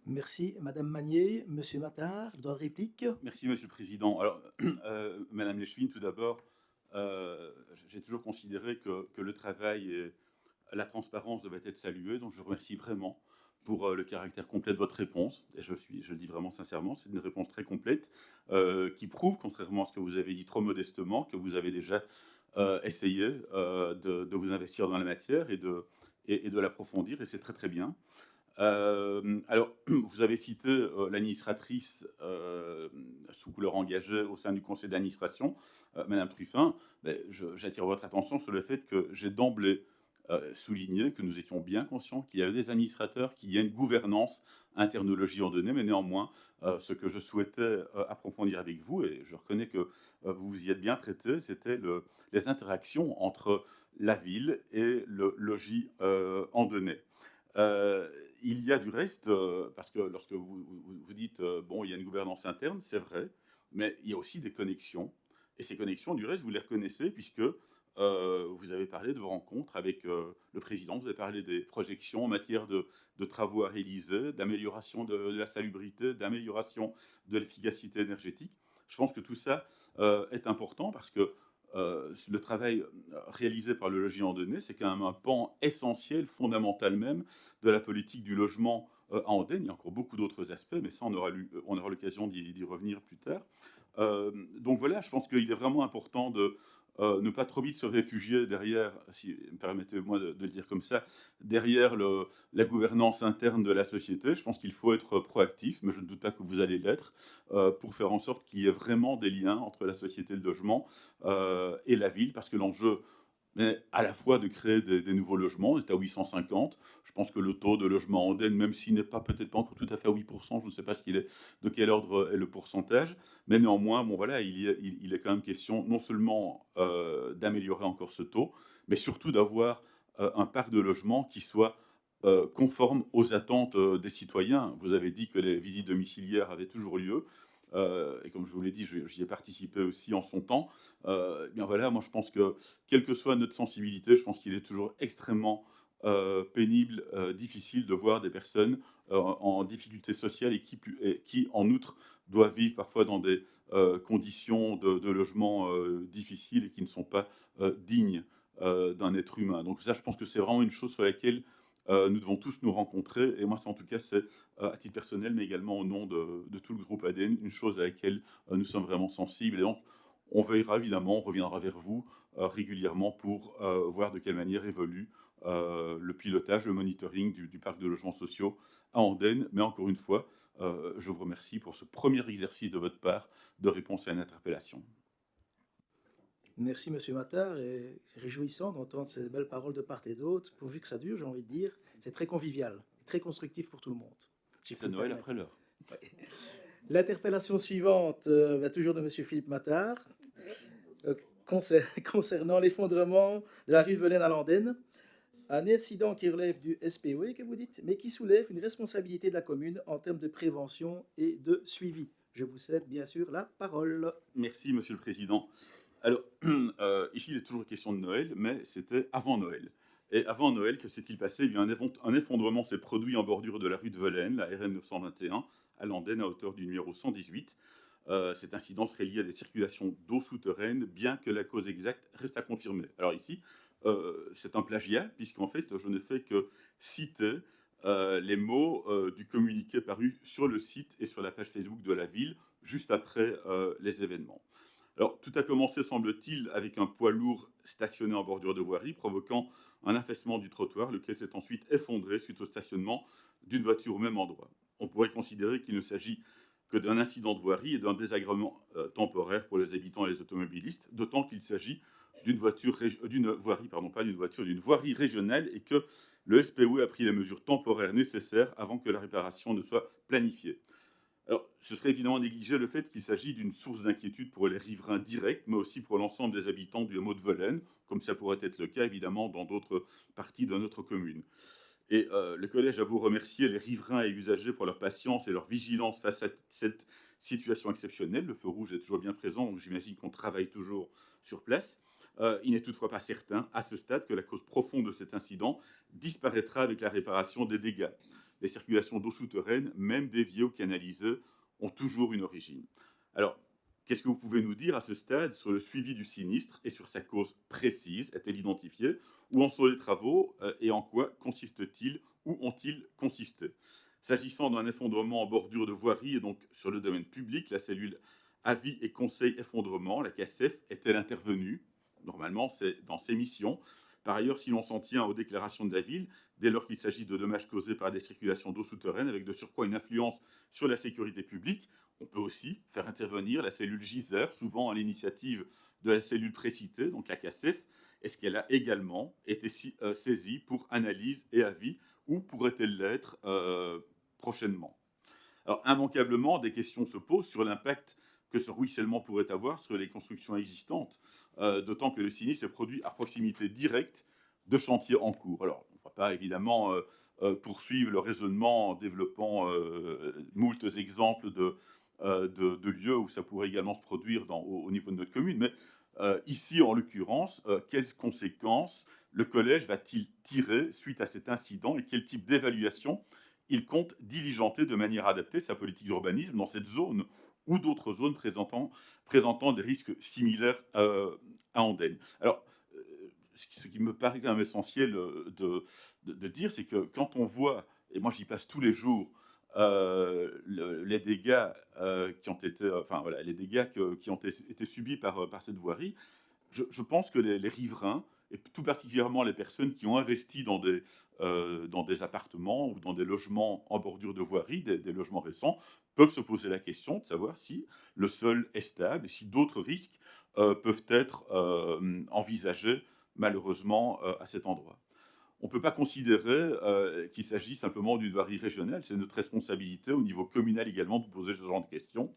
Merci. Madame Magnier, Monsieur Mattard, droit de réplique. Merci, Monsieur le Président. Alors, Madame Leschwin, tout d'abord, j'ai toujours considéré que le travail et la transparence devaient être salués, donc je vous remercie vraiment pour le caractère complet de votre réponse. Et je le dis vraiment sincèrement, c'est une réponse très complète qui prouve, contrairement à ce que vous avez dit trop modestement, que vous avez déjà essayé de vous investir dans la matière et de l'approfondir, et c'est très très bien. Alors, vous avez cité l'administratrice sous couleur engagée au sein du conseil d'administration, Madame Truffin. J'attire votre attention sur le fait que j'ai d'emblée souligné que nous étions bien conscients qu'il y avait des administrateurs, qu'il y a une gouvernance interne au logis andonnais, mais néanmoins, ce que je souhaitais approfondir avec vous, et je reconnais que vous vous y êtes bien prêté, c'était les interactions entre la ville et le logis andonnais. Il y a du reste, parce que lorsque vous dites, bon, il y a une gouvernance interne, c'est vrai, mais il y a aussi des connexions. Et ces connexions, du reste, vous les reconnaissez, puisque vous avez parlé de vos rencontres avec le président, vous avez parlé des projections en matière de travaux à réaliser, d'amélioration de la salubrité, d'amélioration de l'efficacité énergétique. Je pense que tout ça est important, parce que le travail réalisé par le logis andonnais, c'est quand même un pan essentiel, fondamental même, de la politique du logement à Andenne. Il y a encore beaucoup d'autres aspects, mais ça, on aura l'occasion d'y revenir plus tard. Donc voilà, je pense qu'il est vraiment important de ne pas trop vite se réfugier derrière, si permettez-moi de le dire comme ça, derrière la gouvernance interne de la société. Je pense qu'il faut être proactif, mais je ne doute pas que vous allez l'être, pour faire en sorte qu'il y ait vraiment des liens entre la société de logement et la ville, parce que l'enjeu est à la fois de créer des nouveaux logements, on est à 850. Je pense que le taux de logement en Andenne, même s'il n'est peut-être pas encore tout à fait à 8%, je ne sais pas de quel ordre est le pourcentage, mais néanmoins, bon voilà, il est quand même question non seulement d'améliorer encore ce taux, mais surtout d'avoir un parc de logements qui soit conforme aux attentes des citoyens. Vous avez dit que les visites domiciliaires avaient toujours lieu. Et comme je vous l'ai dit, j'y ai participé aussi en son temps. Bien voilà, moi je pense que, quelle que soit notre sensibilité, je pense qu'il est toujours extrêmement pénible, difficile de voir des personnes en difficulté sociale et qui, en outre, doivent vivre parfois dans des conditions de logement difficiles et qui ne sont pas dignes d'un être humain. Donc ça, je pense que c'est vraiment une chose sur laquelle nous devons tous nous rencontrer, et moi, en tout cas, c'est à titre personnel, mais également au nom de tout le groupe ADN, une chose à laquelle nous sommes vraiment sensibles. Et donc, on veillera évidemment, on reviendra vers vous régulièrement pour voir de quelle manière évolue le pilotage, le monitoring du parc de logements sociaux à Andenne. Mais encore une fois, je vous remercie pour ce premier exercice de votre part de réponse à une interpellation. Merci, Monsieur Mattard, et réjouissant d'entendre ces belles paroles de part et d'autre. Pourvu que ça dure, j'ai envie de dire, c'est très convivial, très constructif pour tout le monde. Si je C'est peux me Noël permettre. après l'heure. L'interpellation suivante, toujours de Monsieur Philippe Mattard, concernant l'effondrement de la rue Velaine à Landenne. Un incident qui relève du SPOE, que vous dites, mais qui soulève une responsabilité de la commune en termes de prévention et de suivi. Je vous cède bien sûr la parole. Merci, Monsieur le Président. Alors, ici, il est toujours question de Noël, mais c'était avant Noël. Et avant Noël, que s'est-il passé? Eh bien, un effondrement s'est produit en bordure de la rue de Velaine, la RN 921, à Landenne, à hauteur du numéro 118. Cet incident serait lié à des circulations d'eau souterraine, bien que la cause exacte reste à confirmer. Alors ici, c'est un plagiat, puisqu'en fait, je ne fais que citer les mots du communiqué paru sur le site et sur la page Facebook de la ville, juste après les événements. Alors, tout a commencé, semble-t-il, avec un poids lourd stationné en bordure de voirie, provoquant un affaissement du trottoir, lequel s'est ensuite effondré suite au stationnement d'une voiture au même endroit. On pourrait considérer qu'il ne s'agit que d'un incident de voirie et d'un désagrément temporaire pour les habitants et les automobilistes, d'autant qu'il s'agit d'une voirie régionale et que le SPOE a pris les mesures temporaires nécessaires avant que la réparation ne soit planifiée. Alors, ce serait évidemment négliger le fait qu'il s'agit d'une source d'inquiétude pour les riverains directs, mais aussi pour l'ensemble des habitants du hameau de Velaine, comme ça pourrait être le cas évidemment dans d'autres parties de notre commune. Et le collège a beau remercier les riverains et usagers pour leur patience et leur vigilance face à cette situation exceptionnelle. Le feu rouge est toujours bien présent, donc j'imagine qu'on travaille toujours sur place. Il n'est toutefois pas certain, à ce stade, que la cause profonde de cet incident disparaîtra avec la réparation des dégâts. Les circulations d'eau souterraine, même déviées ou canalisées, ont toujours une origine. Alors, qu'est-ce que vous pouvez nous dire à ce stade sur le suivi du sinistre et sur sa cause précise? Est-elle identifiée? Où en sont les travaux et en quoi consiste-t-il? Où ont-ils consisté? S'agissant d'un effondrement en bordure de voirie et donc sur le domaine public, la cellule Avis et Conseil Effondrement, la CACEF, est-elle intervenue? Normalement, c'est dans ses missions. Par ailleurs, si l'on s'en tient aux déclarations de la ville, dès lors qu'il s'agit de dommages causés par des circulations d'eau souterraine, avec de surcroît une influence sur la sécurité publique, on peut aussi faire intervenir la cellule GISER, souvent à l'initiative de la cellule précitée, donc la CACEF. Est-ce qu'elle a également été saisie pour analyse et avis, ou pourrait-elle l'être prochainement? Alors, immanquablement, des questions se posent sur l'impact que ce ruissellement pourrait avoir sur les constructions existantes, d'autant que le sinistre est produit à proximité directe de chantiers en cours. Alors, on ne va pas évidemment poursuivre le raisonnement en développant moult exemples de lieux où ça pourrait également se produire au niveau de notre commune, mais ici, en l'occurrence, quelles conséquences le collège va-t-il tirer suite à cet incident et quel type d'évaluation il compte diligenter de manière adaptée sa politique d'urbanisme dans cette zone ou d'autres zones présentant des risques similaires à Andenne. Alors, ce qui me paraît quand même essentiel de dire, c'est que quand on voit, et moi j'y passe tous les jours, les dégâts qui ont été, les dégâts qui ont été subis par cette voirie, je pense que les riverains, et tout particulièrement les personnes qui ont investi dans des appartements ou dans des logements en bordure de voirie, des logements récents, peuvent se poser la question de savoir si le sol est stable et si d'autres risques peuvent être envisagés malheureusement à cet endroit. On ne peut pas considérer qu'il s'agit simplement d'une voirie régionale, c'est notre responsabilité au niveau communal également de poser ce genre de questions.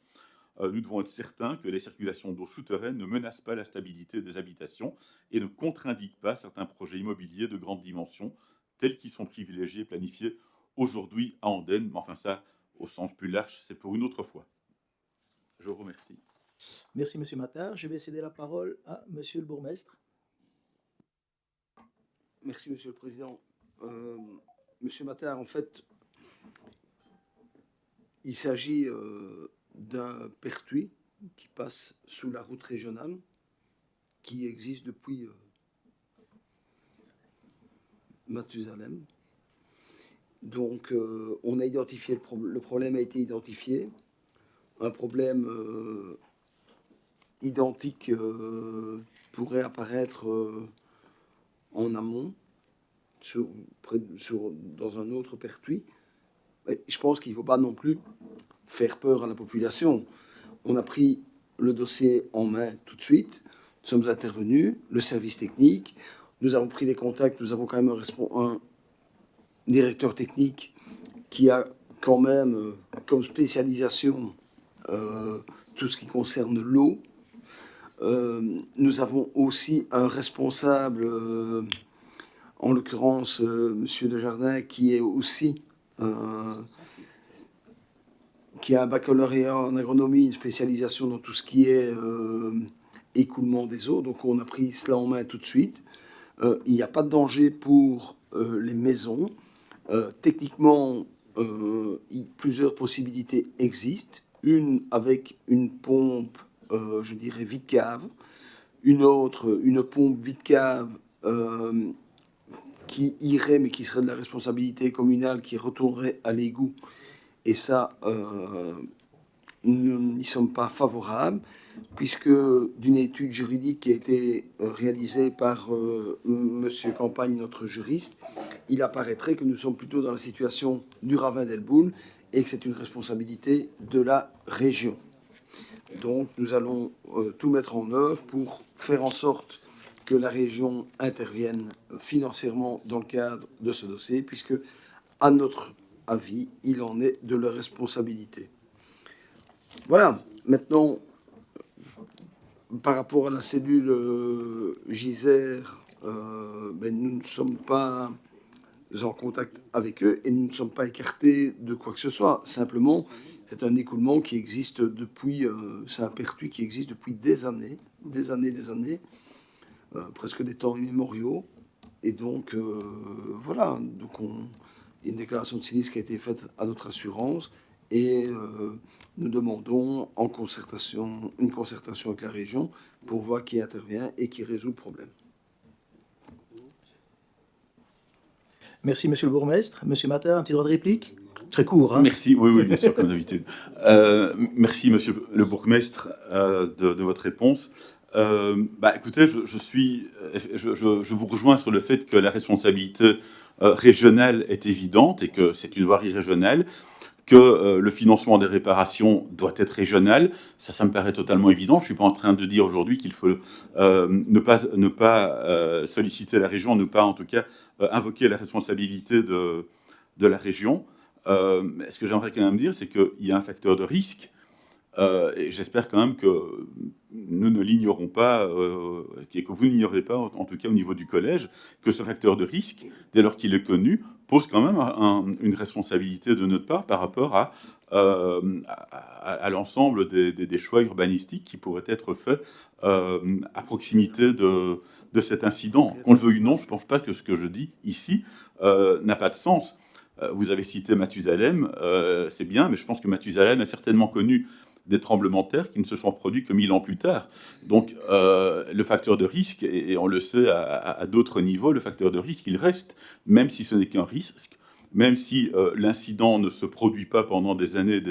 Nous devons être certains que les circulations d'eau souterraine ne menacent pas la stabilité des habitations et ne contre-indiquent pas certains projets immobiliers de grande dimension, tels qu'ils sont privilégiés et planifiés aujourd'hui à Andenne. Mais enfin ça, au sens plus large, c'est pour une autre fois. Je vous remercie. Merci, Monsieur Mattard. Je vais céder la parole à Monsieur le bourgmestre. Merci, Monsieur le Président. Monsieur Mattard, en fait, il s'agit d'un pertuis qui passe sous la route régionale, qui existe depuis Mathusalem. Donc, on a identifié le problème a été identifié. Un problème identique pourrait apparaître en amont, dans un autre pertuis. Et je pense qu'il ne faut pas non plus faire peur à la population. On a pris le dossier en main tout de suite. Nous sommes intervenus, le service technique. Nous avons pris des contacts. Nous avons quand même un directeur technique qui a quand même comme spécialisation tout ce qui concerne l'eau. Nous avons aussi un responsable, en l'occurrence Monsieur Desjardins, qui est aussi qui a un baccalauréat en agronomie, une spécialisation dans tout ce qui est écoulement des eaux. Donc on a pris cela en main tout de suite. Il n'y a pas de danger pour les maisons. Techniquement, plusieurs possibilités existent. Une avec une pompe, je dirais, vide-cave. Une autre, une pompe vide-cave qui irait, mais qui serait de la responsabilité communale, qui retournerait à l'égout. Et ça, nous n'y sommes pas favorables, puisque d'une étude juridique qui a été réalisée par Monsieur Campagne, notre juriste, il apparaîtrait que nous sommes plutôt dans la situation du ravin d'Elboul et que c'est une responsabilité de la région. Donc nous allons tout mettre en œuvre pour faire en sorte que la région intervienne financièrement dans le cadre de ce dossier, puisque, à notre avis, il en est de leur responsabilité. Voilà. Maintenant, par rapport à la cellule Giser, nous ne sommes pas en contact avec eux et nous ne sommes pas écartés de quoi que ce soit. Simplement, c'est un écoulement qui existe depuis, c'est un pertuis qui existe depuis des années, presque des temps immémoriaux. Et donc, voilà. Donc, il y a une déclaration de sinistre qui a été faite à notre assurance et nous demandons une concertation avec la région pour voir qui intervient et qui résout le problème. Merci, monsieur le bourgmestre. Monsieur Matter, un petit droit de réplique? Très court, hein? Merci, oui, bien sûr, comme d'habitude. Merci, monsieur le bourgmestre, de votre réponse. Écoutez, je vous rejoins sur le fait que la responsabilité régionale est évidente et que c'est une voirie régionale, que le financement des réparations doit être régional. Ça me paraît totalement évident. Je ne suis pas en train de dire aujourd'hui qu'il faut ne pas solliciter la région, ne pas en tout cas invoquer la responsabilité de la région. Ce que j'aimerais quand même dire, c'est qu'il y a un facteur de risque. Et j'espère quand même que nous ne l'ignorons pas, et que vous n'ignorez pas, en tout cas au niveau du collège, que ce facteur de risque, dès lors qu'il est connu, pose quand même une responsabilité de notre part par rapport à l'ensemble des choix urbanistiques qui pourraient être faits à proximité de cet incident. Qu'on le veuille ou non, je ne pense pas que ce que je dis ici n'a pas de sens. Vous avez cité Mathusalem, c'est bien, mais je pense que Mathusalem a certainement connu des tremblements de terre qui ne se sont produits que 1000 ans plus tard. Donc le facteur de risque, et on le sait à d'autres niveaux, le facteur de risque, il reste, même si ce n'est qu'un risque, même si l'incident ne se produit pas pendant des années,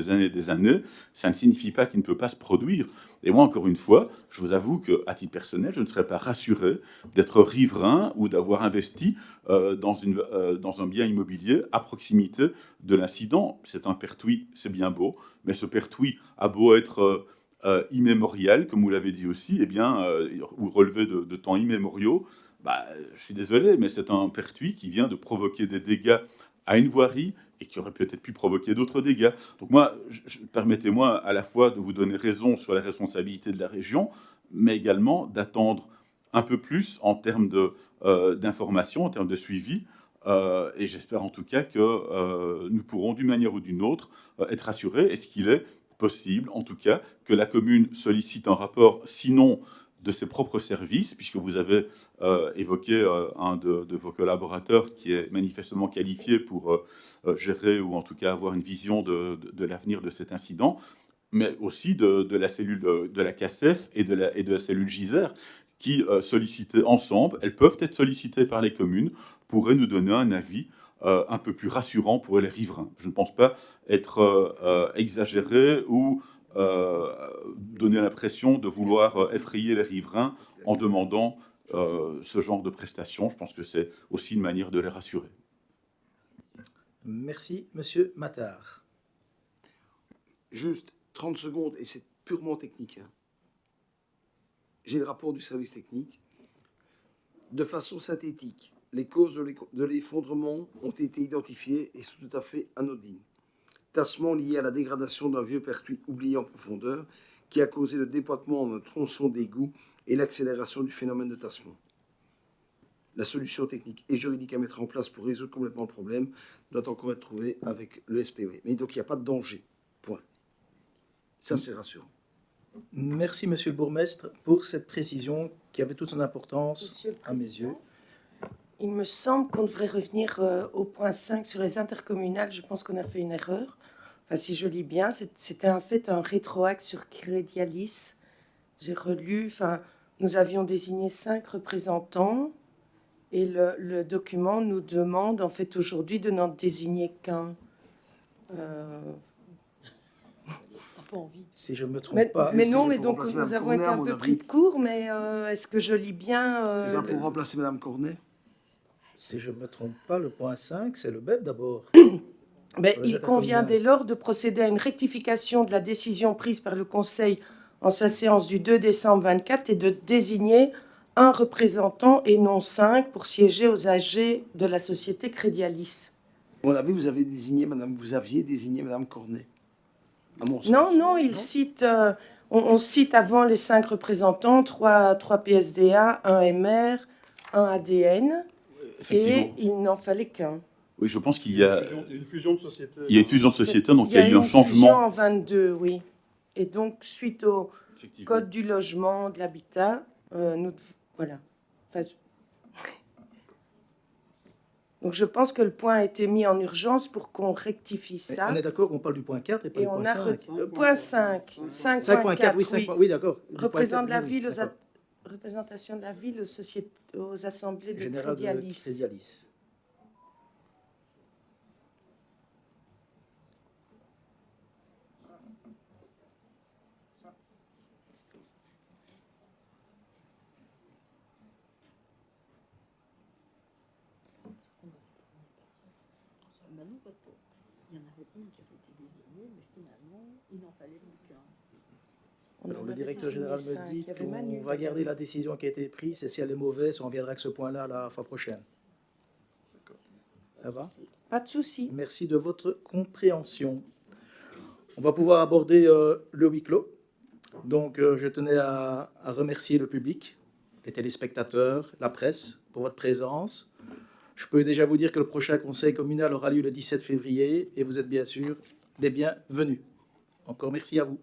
ça ne signifie pas qu'il ne peut pas se produire. Et moi, encore une fois, je vous avoue qu'à titre personnel, je ne serais pas rassuré d'être riverain ou d'avoir investi dans un bien immobilier à proximité de l'incident. C'est un pertuis, c'est bien beau, mais ce pertuis a beau être immémorial, comme vous l'avez dit aussi, ou relevé de temps immémoriaux, je suis désolé, mais c'est un pertuis qui vient de provoquer des dégâts à une voirie et qui aurait peut-être pu provoquer d'autres dégâts. Donc moi, permettez-moi à la fois de vous donner raison sur la responsabilité de la région, mais également d'attendre un peu plus en termes d'information, en termes de suivi, et j'espère en tout cas que nous pourrons d'une manière ou d'une autre être rassurés. Est-ce qu'il est possible, en tout cas, que la commune sollicite un rapport, sinon de ses propres services, puisque vous avez évoqué un de vos collaborateurs qui est manifestement qualifié pour gérer ou en tout cas avoir une vision de l'avenir de cet incident, mais aussi de la cellule de la CACEF et de la cellule Giser, qui sollicitées ensemble, elles peuvent être sollicitées par les communes, pourraient nous donner un avis un peu plus rassurant pour les riverains. Je ne pense pas être exagéré ou donner l'impression de vouloir effrayer les riverains en demandant ce genre de prestations. Je pense que c'est aussi une manière de les rassurer. Merci, Monsieur Mattard. Juste 30 secondes, et c'est purement technique. Hein. J'ai le rapport du service technique. De façon synthétique, les causes de l'effondrement ont été identifiées et sont tout à fait anodines. Tassement lié à la dégradation d'un vieux pertuis oublié en profondeur qui a causé le dépoitement d'un tronçon d'égout et l'accélération du phénomène de tassement. La solution technique et juridique à mettre en place pour résoudre complètement le problème doit encore être trouvée avec le SPV. Mais donc il n'y a pas de danger. Point. Ça, c'est rassurant. Merci, Monsieur le bourgmestre, pour cette précision qui avait toute son importance Monsieur le à mes Président, yeux. il me semble qu'on devrait revenir au point 5 sur les intercommunales. Je pense qu'on a fait une erreur. Enfin, si je lis bien, c'était en fait un rétroacte sur Crédialis. J'ai relu. Enfin, nous avions désigné 5 représentants et le document nous demande en fait aujourd'hui de n'en désigner qu'un. Si je ne me trompe pas. Mais si non, c'est mais pour donc remplacer nous Madame avons Cornet, été à un mon peu avis. pris de court, mais est-ce que je lis bien C'est ça pour remplacer Madame Cornet. Si je ne me trompe pas, le point 5, c'est le BEP d'abord. Ben, Pour les il convient intercommunales. dès lors de procéder à une rectification de la décision prise par le Conseil en sa séance du 2 décembre 24 et de désigner un représentant et non 5 pour siéger aux AG de la société Crédialis. À mon avis, vous aviez désigné Madame Cornet. À mon sens. Non, il cite, on cite avant les 5 représentants, 3 PSDA, 1 MR, 1 ADN, Effectivement. et il n'en fallait qu'un. Oui, je pense qu'il y a Une fusion de société. une fusion de société, donc il y a eu un une fusion changement. en 22, oui. Et donc, suite au Effectivement. Code du logement, de l'habitat, voilà. Enfin, donc, je pense que le point a été mis en urgence pour qu'on rectifie Mais ça. on est d'accord qu'on parle du point 4 et pas Et du on point a 5. point 5, 5.4, oui, 5. Oui, d'accord. Du point Représente 4, la oui, ville d'accord. représentation de la ville aux assemblées de Général de Crédialis. Crédialis. Parce qu'il y en avait une qui avait été désignée, mais finalement, il n'en fallait plus qu'un. Alors, le directeur général me dit Il y avait Manu, qu'on va garder la décision qui a été prise et si elle est mauvaise, on reviendra avec ce point-là la fois prochaine. Ça va? Pas de souci. Merci de votre compréhension. On va pouvoir aborder le huis clos. Donc, je tenais à remercier le public, les téléspectateurs, la presse pour votre présence. Je peux déjà vous dire que le prochain conseil communal aura lieu le 17 février et vous êtes bien sûr les bienvenus. Encore merci à vous.